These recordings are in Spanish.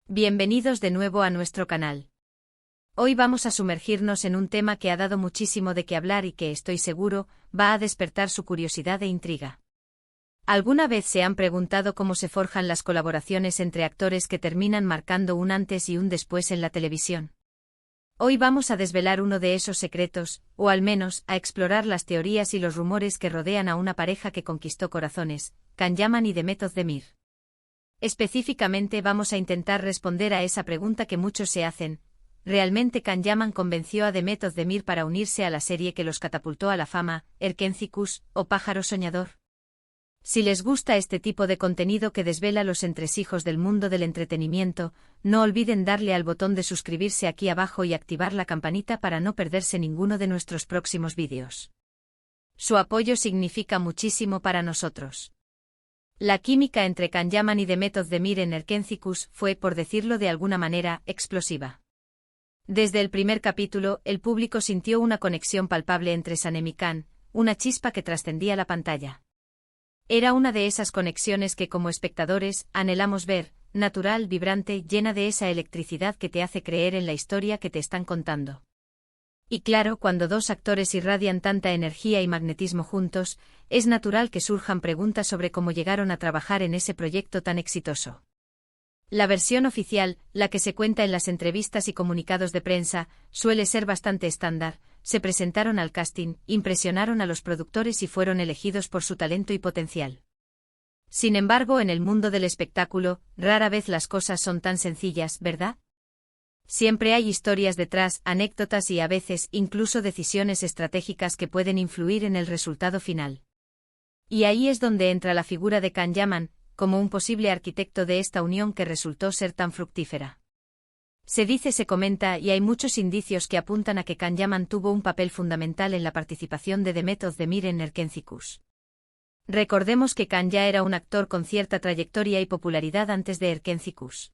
Bienvenidos de nuevo a nuestro canal. Hoy vamos a sumergirnos en un tema que ha dado muchísimo de qué hablar y que, estoy seguro, va a despertar su curiosidad e intriga. ¿Alguna vez se han preguntado cómo se forjan las colaboraciones entre actores que terminan marcando un antes y un después en la televisión? Hoy vamos a desvelar uno de esos secretos, o al menos, a explorar las teorías y los rumores que rodean a una pareja que conquistó corazones, Can Yaman y Demet Özdemir. Específicamente vamos a intentar responder a esa pregunta que muchos se hacen: ¿realmente Can Yaman convenció a Demet Özdemir para unirse a la serie que los catapultó a la fama, Erkenci Kuş, o Pájaro Soñador? Si les gusta este tipo de contenido que desvela los entresijos del mundo del entretenimiento, no olviden darle al botón de suscribirse aquí abajo y activar la campanita para no perderse ninguno de nuestros próximos vídeos. Su apoyo significa muchísimo para nosotros. La química entre Can Yaman y Demet Özdemir en Erkenci Kuş fue, por decirlo de alguna manera, explosiva. Desde el primer capítulo, el público sintió una conexión palpable entre Sanem y Can, una chispa que trascendía la pantalla. Era una de esas conexiones que como espectadores anhelamos ver, natural, vibrante, llena de esa electricidad que te hace creer en la historia que te están contando. Y claro, cuando dos actores irradian tanta energía y magnetismo juntos, es natural que surjan preguntas sobre cómo llegaron a trabajar en ese proyecto tan exitoso. La versión oficial, la que se cuenta en las entrevistas y comunicados de prensa, suele ser bastante estándar: se presentaron al casting, impresionaron a los productores y fueron elegidos por su talento y potencial. Sin embargo, en el mundo del espectáculo, rara vez las cosas son tan sencillas, ¿verdad? Siempre hay historias detrás, anécdotas y a veces incluso decisiones estratégicas que pueden influir en el resultado final. Y ahí es donde entra la figura de Can Yaman, como un posible arquitecto de esta unión que resultó ser tan fructífera. Se dice, se comenta y hay muchos indicios que apuntan a que Can Yaman tuvo un papel fundamental en la participación de Demet Özdemir en Erkenci Kuş. Recordemos que Can ya era un actor con cierta trayectoria y popularidad antes de Erkenci Kuş.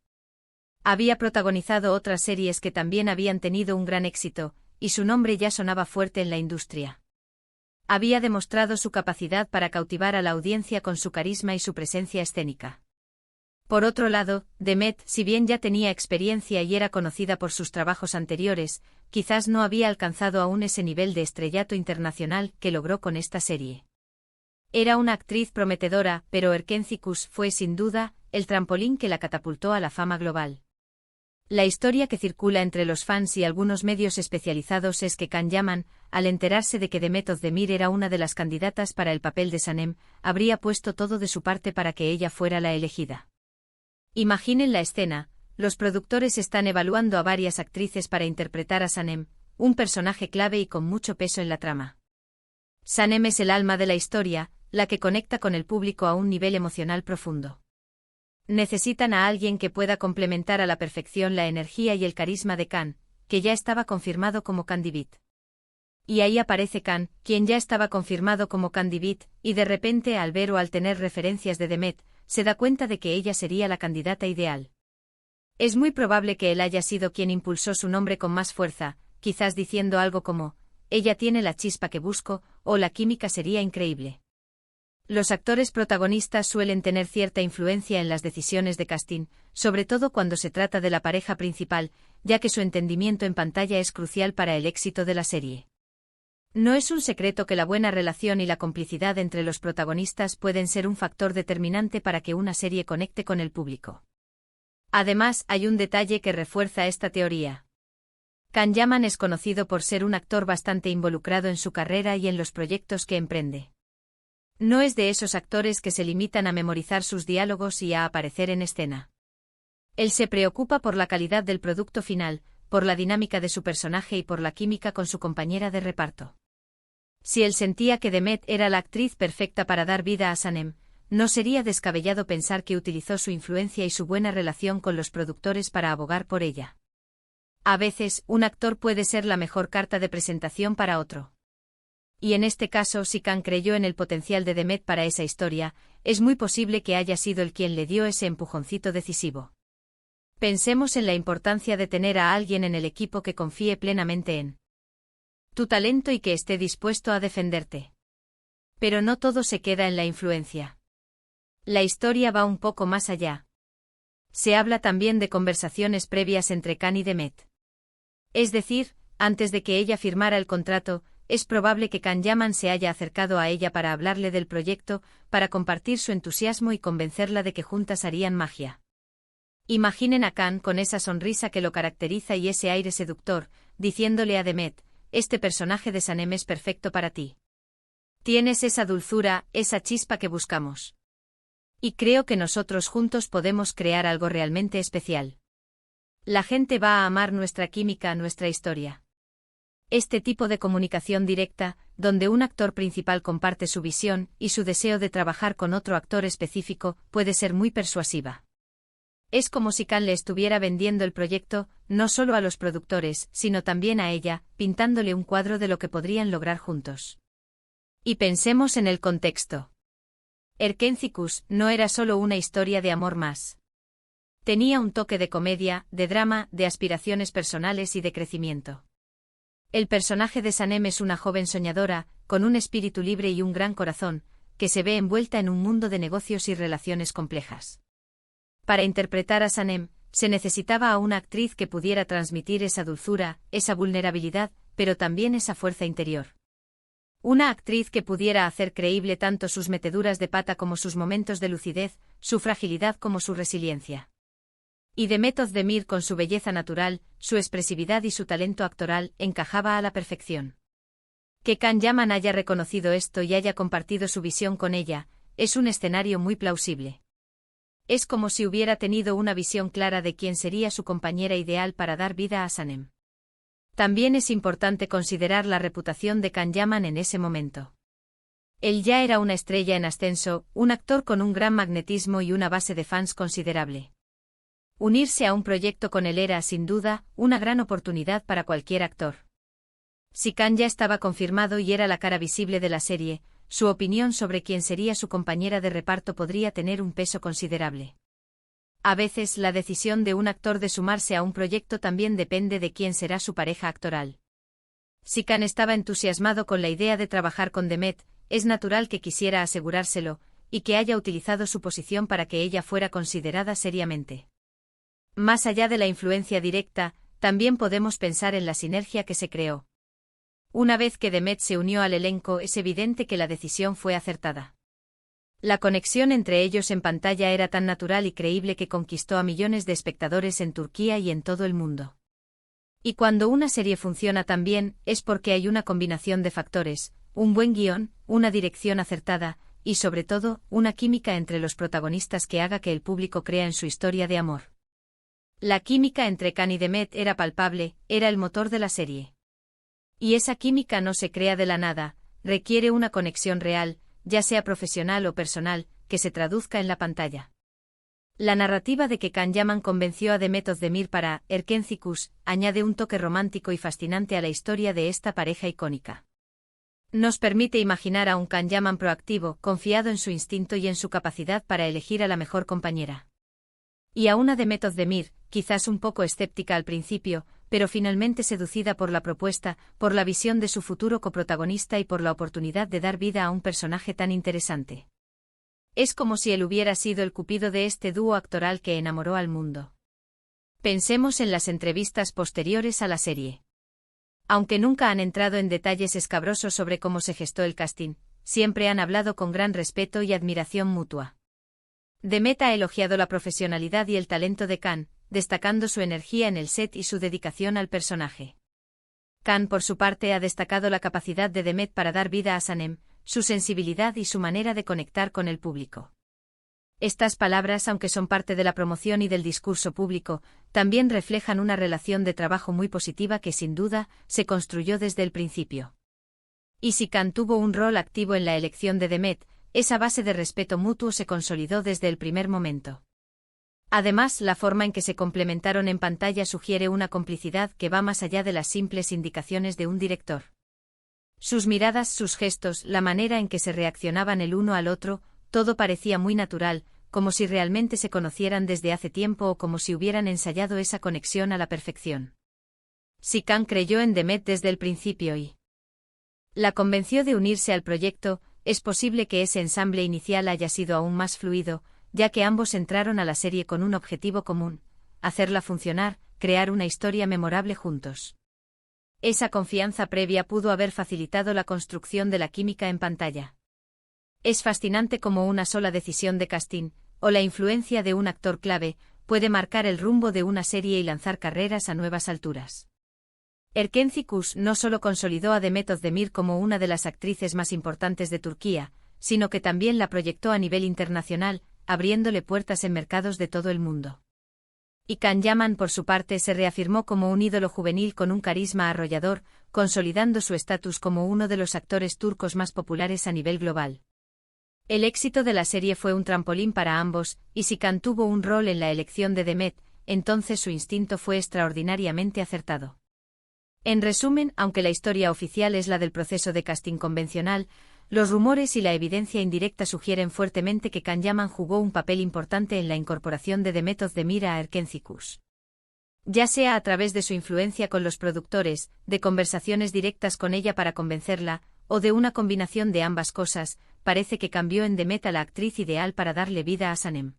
Había protagonizado otras series que también habían tenido un gran éxito, y su nombre ya sonaba fuerte en la industria. Había demostrado su capacidad para cautivar a la audiencia con su carisma y su presencia escénica. Por otro lado, Demet, si bien ya tenía experiencia y era conocida por sus trabajos anteriores, quizás no había alcanzado aún ese nivel de estrellato internacional que logró con esta serie. Era una actriz prometedora, pero Erkenci Kuş fue sin duda el trampolín que la catapultó a la fama global. La historia que circula entre los fans y algunos medios especializados es que Can Yaman, al enterarse de que Demet Özdemir era una de las candidatas para el papel de Sanem, habría puesto todo de su parte para que ella fuera la elegida. Imaginen la escena: los productores están evaluando a varias actrices para interpretar a Sanem, un personaje clave y con mucho peso en la trama. Sanem es el alma de la historia, la que conecta con el público a un nivel emocional profundo. Necesitan a alguien que pueda complementar a la perfección la energía y el carisma de Can, que ya estaba confirmado como Can Divid. Y ahí aparece Can, quien ya estaba confirmado como Can Divid, y de repente, al ver o al tener referencias de Demet, se da cuenta de que ella sería la candidata ideal. Es muy probable que él haya sido quien impulsó su nombre con más fuerza, quizás diciendo algo como: ella tiene la chispa que busco, o la química sería increíble. Los actores protagonistas suelen tener cierta influencia en las decisiones de casting, sobre todo cuando se trata de la pareja principal, ya que su entendimiento en pantalla es crucial para el éxito de la serie. No es un secreto que la buena relación y la complicidad entre los protagonistas pueden ser un factor determinante para que una serie conecte con el público. Además, hay un detalle que refuerza esta teoría. Can Yaman es conocido por ser un actor bastante involucrado en su carrera y en los proyectos que emprende. No es de esos actores que se limitan a memorizar sus diálogos y a aparecer en escena. Él se preocupa por la calidad del producto final, por la dinámica de su personaje y por la química con su compañera de reparto. Si él sentía que Demet era la actriz perfecta para dar vida a Sanem, no sería descabellado pensar que utilizó su influencia y su buena relación con los productores para abogar por ella. A veces, un actor puede ser la mejor carta de presentación para otro. Y en este caso, si Can creyó en el potencial de Demet para esa historia, es muy posible que haya sido él quien le dio ese empujoncito decisivo. Pensemos en la importancia de tener a alguien en el equipo que confíe plenamente en tu talento y que esté dispuesto a defenderte. Pero no todo se queda en la influencia. La historia va un poco más allá. Se habla también de conversaciones previas entre Khan y Demet. Es decir, antes de que ella firmara el contrato, es probable que Can Yaman se haya acercado a ella para hablarle del proyecto, para compartir su entusiasmo y convencerla de que juntas harían magia. Imaginen a Khan con esa sonrisa que lo caracteriza y ese aire seductor, diciéndole a Demet: este personaje de Sanem es perfecto para ti. Tienes esa dulzura, esa chispa que buscamos. Y creo que nosotros juntos podemos crear algo realmente especial. La gente va a amar nuestra química, nuestra historia. Este tipo de comunicación directa, donde un actor principal comparte su visión y su deseo de trabajar con otro actor específico, puede ser muy persuasiva. Es como si Khan le estuviera vendiendo el proyecto, no solo a los productores, sino también a ella, pintándole un cuadro de lo que podrían lograr juntos. Y pensemos en el contexto. Erkencicus no era solo una historia de amor más. Tenía un toque de comedia, de drama, de aspiraciones personales y de crecimiento. El personaje de Sanem es una joven soñadora, con un espíritu libre y un gran corazón, que se ve envuelta en un mundo de negocios y relaciones complejas. Para interpretar a Sanem, se necesitaba a una actriz que pudiera transmitir esa dulzura, esa vulnerabilidad, pero también esa fuerza interior. Una actriz que pudiera hacer creíble tanto sus meteduras de pata como sus momentos de lucidez, su fragilidad como su resiliencia. Y Demet Özdemir, con su belleza natural, su expresividad y su talento actoral, encajaba a la perfección. Que Can Yaman haya reconocido esto y haya compartido su visión con ella, es un escenario muy plausible. Es como si hubiera tenido una visión clara de quién sería su compañera ideal para dar vida a Sanem. También es importante considerar la reputación de Can Yaman en ese momento. Él ya era una estrella en ascenso, un actor con un gran magnetismo y una base de fans considerable. Unirse a un proyecto con él era, sin duda, una gran oportunidad para cualquier actor. Si Khan ya estaba confirmado y era la cara visible de la serie, su opinión sobre quién sería su compañera de reparto podría tener un peso considerable. A veces la decisión de un actor de sumarse a un proyecto también depende de quién será su pareja actoral. Si Khan estaba entusiasmado con la idea de trabajar con Demet, es natural que quisiera asegurárselo, y que haya utilizado su posición para que ella fuera considerada seriamente. Más allá de la influencia directa, también podemos pensar en la sinergia que se creó. Una vez que Demet se unió al elenco, es evidente que la decisión fue acertada. La conexión entre ellos en pantalla era tan natural y creíble que conquistó a millones de espectadores en Turquía y en todo el mundo. Y cuando una serie funciona tan bien, es porque hay una combinación de factores, un buen guión, una dirección acertada, y sobre todo, una química entre los protagonistas que haga que el público crea en su historia de amor. La química entre Khan y Demet era palpable, era el motor de la serie. Y esa química no se crea de la nada, requiere una conexión real, ya sea profesional o personal, que se traduzca en la pantalla. La narrativa de que Can Yaman convenció a Demet Özdemir para Erkencicus añade un toque romántico y fascinante a la historia de esta pareja icónica. Nos permite imaginar a un Can Yaman proactivo, confiado en su instinto y en su capacidad para elegir a la mejor compañera. Y a una Demet Özdemir, quizás un poco escéptica al principio, pero finalmente seducida por la propuesta, por la visión de su futuro coprotagonista y por la oportunidad de dar vida a un personaje tan interesante. Es como si él hubiera sido el cupido de este dúo actoral que enamoró al mundo. Pensemos en las entrevistas posteriores a la serie. Aunque nunca han entrado en detalles escabrosos sobre cómo se gestó el casting, siempre han hablado con gran respeto y admiración mutua. Demet ha elogiado la profesionalidad y el talento de Khan, destacando su energía en el set y su dedicación al personaje. Khan, por su parte, ha destacado la capacidad de Demet para dar vida a Sanem, su sensibilidad y su manera de conectar con el público. Estas palabras, aunque son parte de la promoción y del discurso público, también reflejan una relación de trabajo muy positiva que, sin duda, se construyó desde el principio. Y si Khan tuvo un rol activo en la elección de Demet, esa base de respeto mutuo se consolidó desde el primer momento. Además, la forma en que se complementaron en pantalla sugiere una complicidad que va más allá de las simples indicaciones de un director. Sus miradas, sus gestos, la manera en que se reaccionaban el uno al otro, todo parecía muy natural, como si realmente se conocieran desde hace tiempo o como si hubieran ensayado esa conexión a la perfección. Si Khan creyó en Demet desde el principio y la convenció de unirse al proyecto, es posible que ese ensamble inicial haya sido aún más fluido, ya que ambos entraron a la serie con un objetivo común: hacerla funcionar, crear una historia memorable juntos. Esa confianza previa pudo haber facilitado la construcción de la química en pantalla. Es fascinante cómo una sola decisión de casting, o la influencia de un actor clave, puede marcar el rumbo de una serie y lanzar carreras a nuevas alturas. Erkenci Kuş no solo consolidó a Demet Özdemir como una de las actrices más importantes de Turquía, sino que también la proyectó a nivel internacional, abriéndole puertas en mercados de todo el mundo. Y Can Yaman, por su parte, se reafirmó como un ídolo juvenil con un carisma arrollador, consolidando su estatus como uno de los actores turcos más populares a nivel global. El éxito de la serie fue un trampolín para ambos, y si Can tuvo un rol en la elección de Demet, entonces su instinto fue extraordinariamente acertado. En resumen, aunque la historia oficial es la del proceso de casting convencional, los rumores y la evidencia indirecta sugieren fuertemente que Can Yaman jugó un papel importante en la incorporación de Demet Özdemir a Erkenci Kuş. Ya sea a través de su influencia con los productores, de conversaciones directas con ella para convencerla, o de una combinación de ambas cosas, parece que cambió en Demet a la actriz ideal para darle vida a Sanem.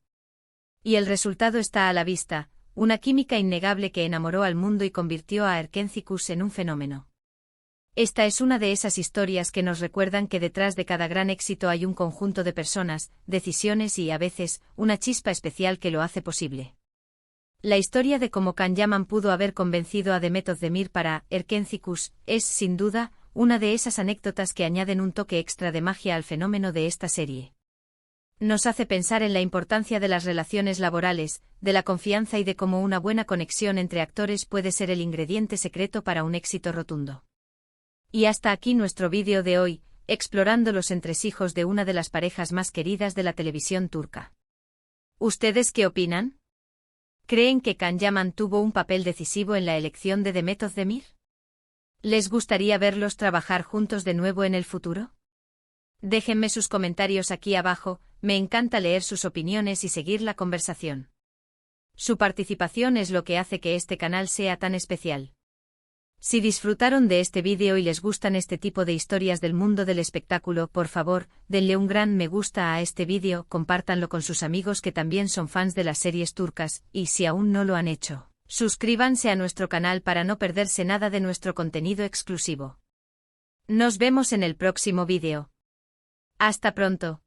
Y el resultado está a la vista: una química innegable que enamoró al mundo y convirtió a Erkenci Kuş en un fenómeno. Esta es una de esas historias que nos recuerdan que detrás de cada gran éxito hay un conjunto de personas, decisiones y, a veces, una chispa especial que lo hace posible. La historia de cómo Can Yaman pudo haber convencido a Demet Özdemir para Erkenci Kuş es, sin duda, una de esas anécdotas que añaden un toque extra de magia al fenómeno de esta serie. Nos hace pensar en la importancia de las relaciones laborales, de la confianza y de cómo una buena conexión entre actores puede ser el ingrediente secreto para un éxito rotundo. Y hasta aquí nuestro vídeo de hoy, explorando los entresijos de una de las parejas más queridas de la televisión turca. ¿Ustedes qué opinan? ¿Creen que Can Yaman tuvo un papel decisivo en la elección de Demet Özdemir? ¿Les gustaría verlos trabajar juntos de nuevo en el futuro? Déjenme sus comentarios aquí abajo, me encanta leer sus opiniones y seguir la conversación. Su participación es lo que hace que este canal sea tan especial. Si disfrutaron de este vídeo y les gustan este tipo de historias del mundo del espectáculo, por favor, denle un gran me gusta a este vídeo, compártanlo con sus amigos que también son fans de las series turcas, y si aún no lo han hecho, suscríbanse a nuestro canal para no perderse nada de nuestro contenido exclusivo. Nos vemos en el próximo vídeo. Hasta pronto.